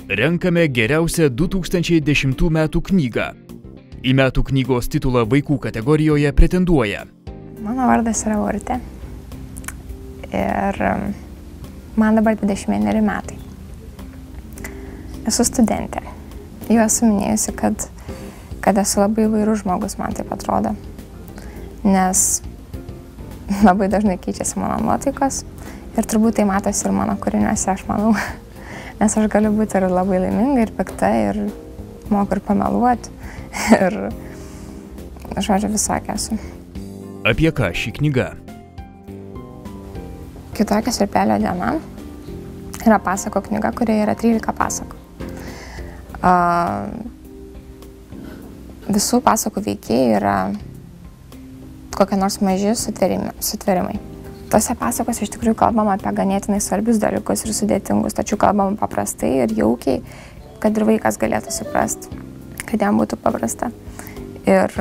Renkame geriausią 2010 metų knygą. Į metų knygos titulą vaikų kategorijoje pretenduoja. Mano vardas yra Urtė ir man dabar 21 metai. Esu studentė. Jau esu minėjusi, kad esu labai įvairus žmogus, man taip atrodo. Nes labai dažnai keičiasi mano nuotaikos ir turbūt tai matosi ir mano kūriniuose, aš manau. Nes aš galiu būti ir labai laiminga, ir pikta, ir moku ir pameluoti. Ir, žodžiu, visokia esu. Apie ką ši knyga? Kitokia Svirplelio diena yra pasakų knyga, kurioje yra 13 pasakų. Visų pasakų veikėjai yra kokie nors maži sutvėrimai. Tose pasakose iš tikrųjų kalbama apie ganėtinai svarbius dalykus ir sudėtingus, tačiau kalbama paprastai ir jaukiai, kad ir vaikas galėtų suprasti, kad jam būtų paprasta. Ir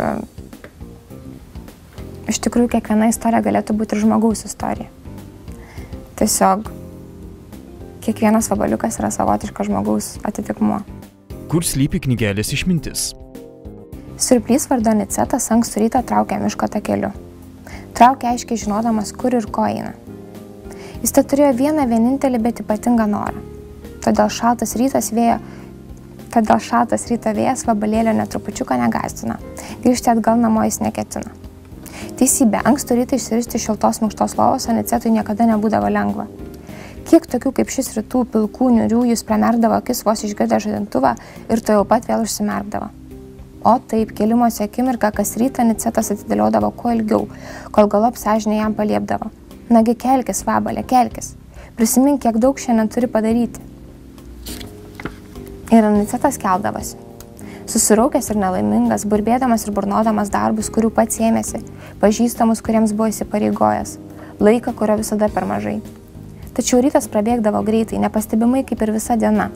iš tikrųjų kiekviena istorija galėtų būti ir žmogaus istorija. Tiesiog kiekvienas vabaliukas yra savotiškas žmogaus atitikmuo. Kur slypi knygelės išmintis? Svirplys vardu Anicetas ankstų rytą traukia miško takeliu. Traukia aiškiai žinodamas, kur ir ko eina. Jis turėjo vieną vienintelį, bet ypatingą norą. Todėl šaltas ryto vėjas vabalėlio netrupučiuką negąsdina. Grįžti atgal namo jis neketina. Teisybė, ankstų rytą išsiristi šiltos minkštos lovos Anicetui niekada nebūdavo lengva. Kiek tokių kaip šis rytų pilkų niurių jis pramerdavo akis vos išgirdę žadintuvą ir to jau pat vėl užsimerkdavo. O taip, kėlimosi akimirką kas rytą Anicetas atidėliodavo kuo ilgiau, kol galop sąžinė jam paliepdavo. Nagi kelkis, vabalė, kelkis. Prisimink, kiek daug šiandien turi padaryti. Ir Anicetas keldavosi. Susiraukęs ir nelaimingas, burbėdamas ir burnodamas darbus, kurių pats ėmėsi, pažįstamus, kuriems buvo įsipareigojęs, laiką, kurio visada per mažai. Tačiau rytas prabėgdavo greitai, nepastebimai kaip ir visa diena,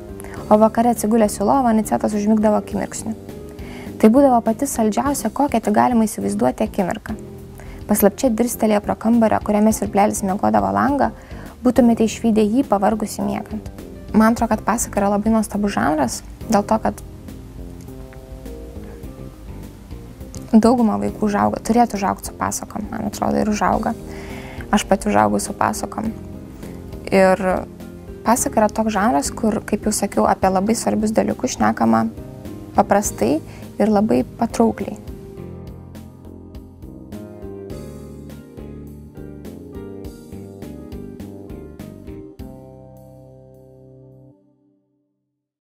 o vakare atsigulęs į lovą Anicetas užmigdavo akimirksniu. Tai būdavo pati saldžiausia, kokią tik galima įsivaizduoti akimirką. Paslapčia dirstelėję pro kambario, kuriame Svirplelis miegodavo langą, būtumėte išvydę jį pavargusį miegant. Man atrodo, kad pasaka yra labai nuostabus žanras, dėl to, kad dauguma vaikų turėtų užaugti su pasakom, man atrodo, ir užauga. Aš pati užaugau su pasakom. Ir pasaka yra toks žanras, kur, kaip jau sakiau, apie labai svarbius dalykus šnekama paprastai ir labai patraukliai.